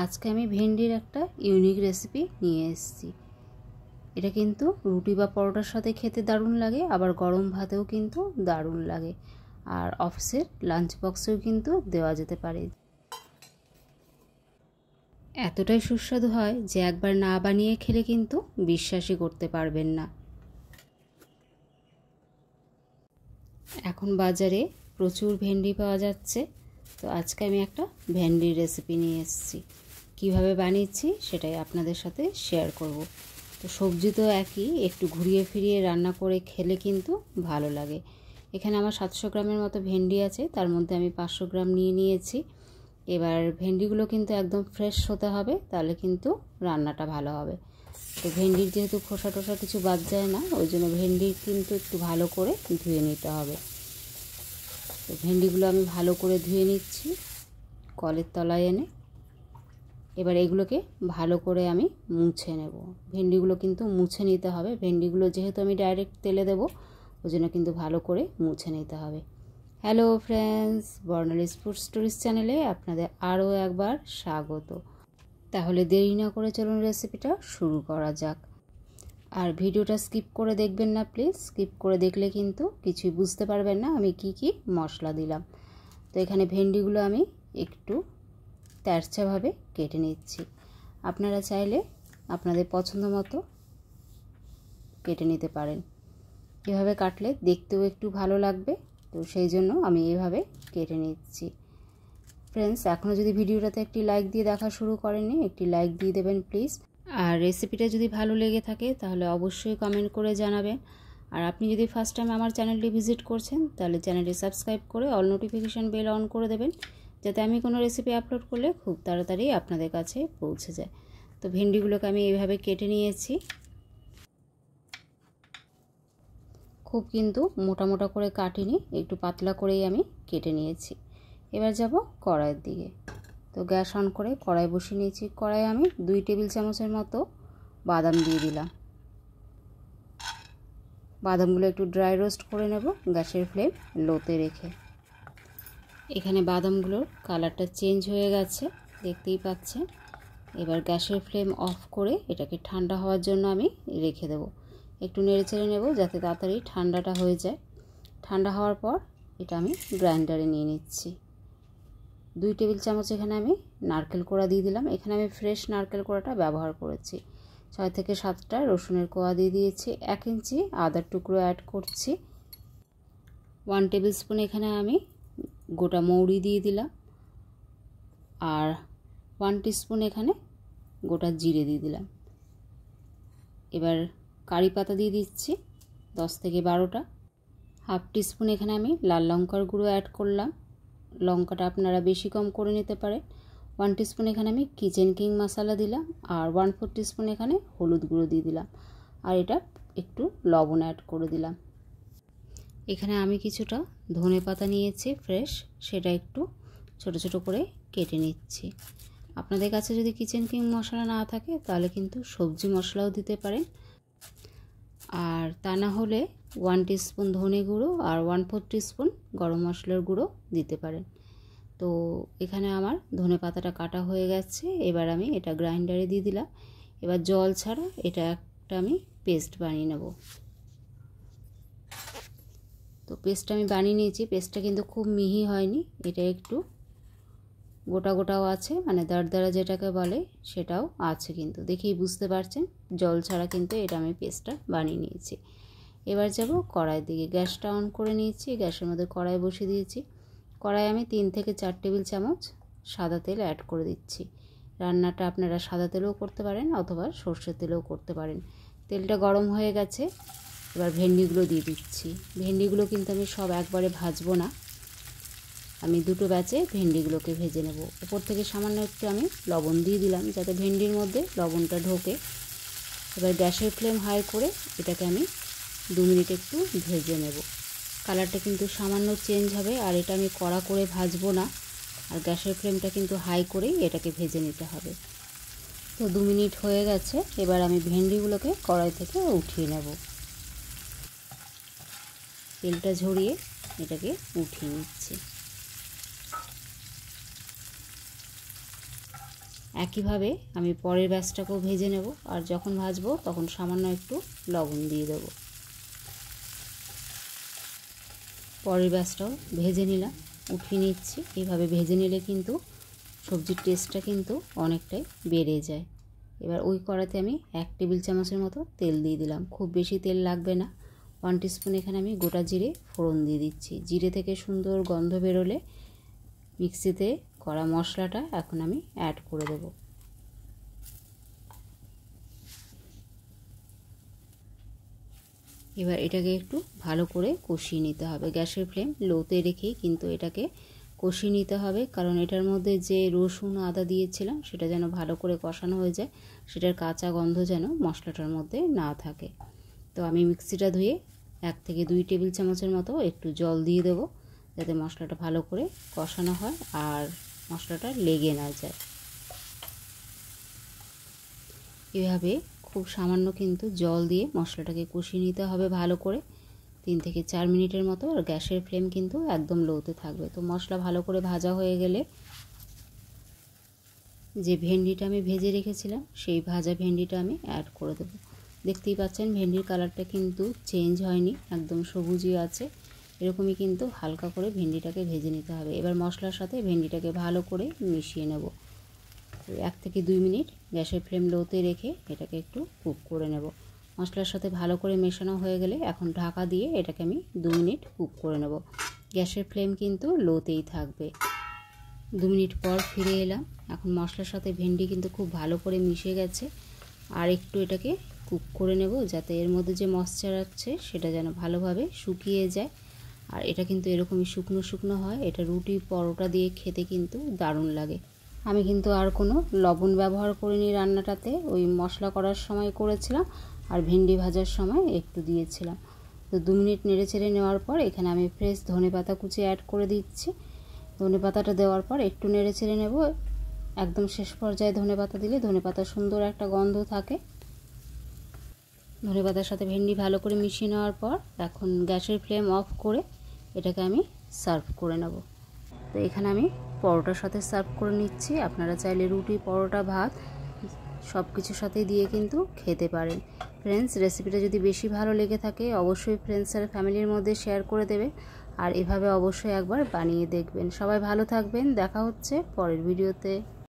আজকে আমি ভেন্ডির একটা ইউনিক রেসিপি নিয়ে এসেছি। এটা কিন্তু রুটি বা পরোটার সাথে খেতে দারুণ লাগে, আবার গরম ভাতেও কিন্তু দারুণ লাগে, আর অফিসের লাঞ্চ বক্সেও কিন্তু দেওয়া যেতে পারে। এতটাই সুস্বাদু হয় যে একবার না বানিয়ে খেলে কিন্তু বিশ্বাসই করতে পারবেন না। এখন বাজারে প্রচুর ভেন্ডি পাওয়া যাচ্ছে, তো আজকে আমি একটা ভেন্ডির রেসিপি নিয়ে এসেছি। কিভাবে বানিয়েছি সেটাই আপনাদের সাথে শেয়ার করব। তো সবজি তো একই, একটু ঘুরিয়ে ফিরিয়ে রান্না করে খেলে কিন্তু ভালো লাগে। এখানে আমার 700 গ্রামের মতো ভেন্ডি আছে, তার মধ্যে আমি 500 গ্রাম নিয়ে নিয়েছি। এবার ভেন্ডিগুলো কিন্তু একদম ফ্রেশ হতে হবে, তাহলে কিন্তু রান্নাটা ভালো হবে। তো ভেন্ডির যেহেতু খোসা টোসা কিছু বাদ যায় না, ওই জন্য ভেন্ডি কিন্তু একটু ভালো করে ধুয়ে নিতে হবে। তো ভেন্ডিগুলো আমি ভালো করে ধুয়ে নিচ্ছি কলের তলায় এনে। এবার এগুলোকে ভালো করে আমি মুছে নেব। ভেন্ডিগুলো কিন্তু মুছে নিতে হবে, ভেন্ডিগুলো যেহেতু আমি ডাইরেক্ট তেলে দেব, ওই জন্য কিন্তু ভালো করে মুছে নিতে হবে। হ্যালো ফ্রেন্ডস, বর্ণালীস ফুড স্টোরিজ চ্যানেলে আপনাদের আরও একবার স্বাগত। তাহলে দেরি না করে চলুন রেসিপিটা শুরু করা যাক। আর ভিডিওটা স্কিপ করে দেখবেন না প্লিজ, স্কিপ করে দেখলে কিন্তু কিছুই বুঝতে পারবেন না আমি কি কি মশলা দিলাম। তো এখানে ভেন্ডিগুলো আমি একটু তেরছাভাবে কেটে নিচ্ছি। আপনারা চাইলে আপনাদের পছন্দ মতো কেটে নিতে পারেন। এভাবে কাটলে দেখতেও একটু ভালো লাগবে, তো সেই জন্য আমি এভাবে কেটে নিচ্ছি। ফ্রেন্ডস, এখনও যদি ভিডিওটাতে একটি লাইক দিয়ে দেখা শুরু করেননি, একটি লাইক দিয়ে দেবেন প্লিজ। আর রেসিপিটা যদি ভালো লেগে থাকে তাহলে অবশ্যই কমেন্ট করে জানাবেন। আর আপনি যদি ফার্স্ট টাইম আমার চ্যানেলটি ভিজিট করছেন তাহলে চ্যানেলটি সাবস্ক্রাইব করে অল নোটিফিকেশান বেল অন করে দেবেন, যাতে আমি কোনো রেসিপি আপলোড করলে খুব তাড়াতাড়ি আপনাদের কাছে পৌঁছে যায়। তো ভেন্ডিগুলোকে আমি এইভাবে কেটে নিয়েছি। খুব কিন্তু মোটা মোটা করে কাটিনি, একটু পাতলা করেই আমি কেটে নিয়েছি। এবার যাব কড়াইয়ের দিকে। তো গ্যাস অন করে কড়াই বসিয়ে নিয়েছি। কড়াইয়ে আমি 2 টেবিল চামচের মতো বাদাম দিয়ে দিলাম। বাদামগুলো একটু ড্রাই রোস্ট করে নেব গ্যাসের ফ্লেম লোতে রেখে। এখানে বাদামগুলোর কালারটা চেঞ্জ হয়ে গেছে, দেখতেই পাচ্ছেন। এবার গ্যাসের ফ্লেম অফ করে এটাকে ঠান্ডা হওয়ার জন্য আমি রেখে দেব। একটু নেড়েচেড়ে নেব যাতে তাড়াতাড়ি ঠান্ডাটা হয়ে যায়। ঠান্ডা হওয়ার পর এটা আমি গ্রাইন্ডারে নিয়ে নিচ্ছি। 2 টেবিল চামচ এখানে আমি নারকেল কোড়া দিয়ে দিলাম। এখানে আমি ফ্রেশ নারকেল কোড়াটা ব্যবহার করেছি। 6 থেকে 7টা রসুনের কোয়া দিয়ে দিয়েছি। 1 ইঞ্চি আদার টুকরো অ্যাড করছি। 1 টেবিল স্পুন এখানে আমি গোটা মৌরি দিয়ে দিলাম, আর 1 টিস্পুন এখানে গোটা জিরে দিয়ে দিলাম। এবার কারি পাতা দিয়ে দিচ্ছি 10 থেকে 12টা। 1/2 টিস্পুন এখানে আমি লাল লঙ্কার গুঁড়ো অ্যাড করলাম, লঙ্কাটা আপনারা বেশি কম করে নিতে পারেন। 1 টিস্পুন এখানে আমি কিচেন কিং মশলা দিলাম, আর 1/4 টিস্পুন এখানে হলুদ গুঁড়ো দিয়ে দিলাম, আর এটা একটু লবণ অ্যাড করে দিলাম। এখানে আমি কিছুটা ধনে পাতা নিয়েছি ফ্রেশ, সেটা একটু ছোট ছোট করে কেটে নিচ্ছি। আপনাদের কাছে যদি কিচেন কিং মশলা না থাকে তাহলে কিন্তু সবজি মশলাও দিতে পারেন, আর তা না হলে 1 টিস্পুন ধনে গুঁড়ো আর 1/4 টিস্পুন গরম মশলার গুঁড়ো দিতে পারেন। তো এখানে আমার ধনে পাতাটা কাটা হয়ে গেছে। এবার আমি এটা গ্রাইন্ডারে দিয়ে দিলাম। এবার জল ছাড়া এটা একটা আমি পেস্ট বানিয়ে নেব। তো পেস্টটা আমি বানিয়ে নিয়েছি। পেস্টটা কিন্তু খুব মিহি হয়নি, এটা একটু গোটা গোটাও আছে, মানে দারদারা যেটাকে বলে সেটাও আছে, কিন্তু দেখেই বুঝতে পারছেন জল ছাড়া কিন্তু এটা আমি পেস্টটা বানিয়ে নিয়েছি। এবার যাব কড়াইয়ের দিকে। গ্যাসটা অন করে নিয়েছি, গ্যাসের মধ্যে কড়াই বসিয়ে দিয়েছি। কড়াই আমি 3 থেকে 4 টেবিল চামচ সাদা তেল অ্যাড করে দিচ্ছি। রান্নাটা আপনারা সাদা তেলেও করতে পারেন অথবা সর্ষের তেলেও করতে পারেন। তেলটা গরম হয়ে গেছে, এবার ভেন্ডিগুলো দিয়ে দিচ্ছি। ভেন্ডিগুলো কিন্তু আমি সব একবারে ভাজবো না, আমি দুটো ব্যাচে ভেন্ডিগুলোকে ভেজে নেব। উপর থেকে সামান্য একটু আমি লবণ দিয়ে দিলাম যাতে ভেন্ডির মধ্যে লবণটা ঢোকে। এবার গ্যাসের ফ্লেম হাই করে এটাকে আমি 2 মিনিট একটু ভেজে নেব। কালারটা কিন্তু সামান্য চেঞ্জ হবে, আর এটা আমি কড়া করে ভাজবো না, আর গ্যাসের ফ্লেমটা কিন্তু হাই করেই এটাকে ভেজে নিতে হবে। তো 2 মিনিট হয়ে গেছে, এবার আমি ভেন্ডিগুলোকে কড়াই থেকে উঠিয়ে নেব। তেলটা ঝরিয়ে এটাকে উঠিয়ে নিচ্ছি। একইভাবে আমি পরের ব্যাচটাকেও ভেজে নেব, আর যখন ভাজবো তখন সামান্য একটু লবণ দিয়ে দেবো। পরের ব্যাচটাও ভেজে নিলাম, উঠিয়ে নিচ্ছি। এইভাবে ভেজে নিলে কিন্তু সবজির টেস্টটা কিন্তু অনেকটাই বেড়ে যায়। এবার ওই কড়াতে আমি 1 টেবিল চামচের মতো তেল দিয়ে দিলাম, খুব বেশি তেল লাগবে না। 1 টিস্পুন এখানে আমি গোটা জিরে ফোড়ন দিয়ে দিচ্ছি। জিরে থেকে সুন্দর গন্ধ বেরোলে মিক্সিতে করা মশলাটা এখন আমি অ্যাড করে দেব। এবার এটাকে একটু ভালো করে কষিয়ে নিতে হবে। গ্যাসের ফ্লেম লোতে রেখেই কিন্তু এটাকে কষিয়ে নিতে হবে, কারণ এটার মধ্যে যে রসুন আদা দিয়েছিলাম সেটা যেন ভালো করে কষানো হয়ে যায়, সেটার কাঁচা গন্ধ যেন মশলাটার মধ্যে না থাকে। তো আমি মিক্সিটা ধুয়ে 1 থেকে 2 টেবিল চামচের মতো একটু জল দিয়ে দেবো, যাতে মশলাটা ভালো করে কষানো হয় আর মশলাটা লেগে না যায়। এভাবে খুব সামান্য কিন্তু জল দিয়ে মশলাটাকে কষিয়ে নিতে হবে ভালো করে 3 থেকে 4 মিনিটের মতো। আর গ্যাসের ফ্লেম কিন্তু একদম লোতে থাকবে। তো মশলা ভালো করে ভাজা হয়ে গেলে যে ভেন্ডিটা আমি ভেজে রেখেছিলাম সেই ভাজা ভেন্ডিটা আমি অ্যাড করে দেবো। দেখতেই পাচ্ছেন ভেন্ডির কালারটা কিন্তু চেঞ্জ হয়নি, একদম সবুজই আছে। এরকমই কিন্তু হালকা করে ভেন্ডিটাকে ভেজে নিতে হবে। এবার মশলার সাথে ভেন্ডিটাকে ভালো করে মিশিয়ে নেব। 1 থেকে 2 মিনিট গ্যাসের ফ্লেম লোতে রেখে এটাকে একটু কুক করে নেব। মশলার সাথে ভালো করে মেশানো হয়ে গেলে এখন ঢাকা দিয়ে এটাকে আমি 2 মিনিট কুক করে নেব। গ্যাসের ফ্লেম কিন্তু লোতেই থাকবে। 2 মিনিট পর ফিরে এলাম। এখন মশলার সাথে ভেন্ডি কিন্তু খুব ভালো করে মিশে গেছে। আর একটু এটাকে কুক করে নেব, যাতে এর মধ্যে যে ময়েশ্চার আছে সেটা যেন ভালোভাবে শুকিয়ে যায়। আর এটা কিন্তু এরকমই শুকনো শুকনো হয়, এটা রুটি পরোটা দিয়ে খেতে কিন্তু দারুণ লাগে। আমি কিন্তু আর কোনো লবণ ব্যবহার করিনি রান্নাটাতে, ওই মশলা করার সময় করেছিলাম আর ভেন্ডি ভাজার সময় একটু দিয়েছিলাম। তো 2 মিনিট নেড়ে চেড়ে নেওয়ার পর এখানে আমি ফ্রেশ ধনেপাতা কুচি অ্যাড করে দিচ্ছি। ধনেপাতাটা দেওয়ার পর একটু নেড়ে চেড়ে নেব। একদম শেষ পর্যায়ে ধনেপাতা দিলে ধনেপাতার সুন্দর একটা গন্ধ থাকে। ধনেপাতার সাথে ভেন্ডি ভালো করে মিশিয়ে নেওয়ার পর এখন গ্যাসের ফ্লেম অফ করে এটাকে আমি সার্ভ করে নেব। তো এখানে আমি পরোটার সাথে সার্ভ করে নিচ্ছি। আপনারা চাইলে রুটি, পরোটা, ভাত সব কিছুর সাথে দিয়ে কিন্তু খেতে পারেন। ফ্রেন্ডস, রেসিপিটা যদি বেশি ভালো লেগে থাকে অবশ্যই ফ্রেন্ডস আর ফ্যামিলির মধ্যে শেয়ার করে দেবে, আর এভাবে অবশ্যই একবার বানিয়ে দেখবেন। সবাই ভালো থাকবেন, দেখা হচ্ছে পরের ভিডিওতে।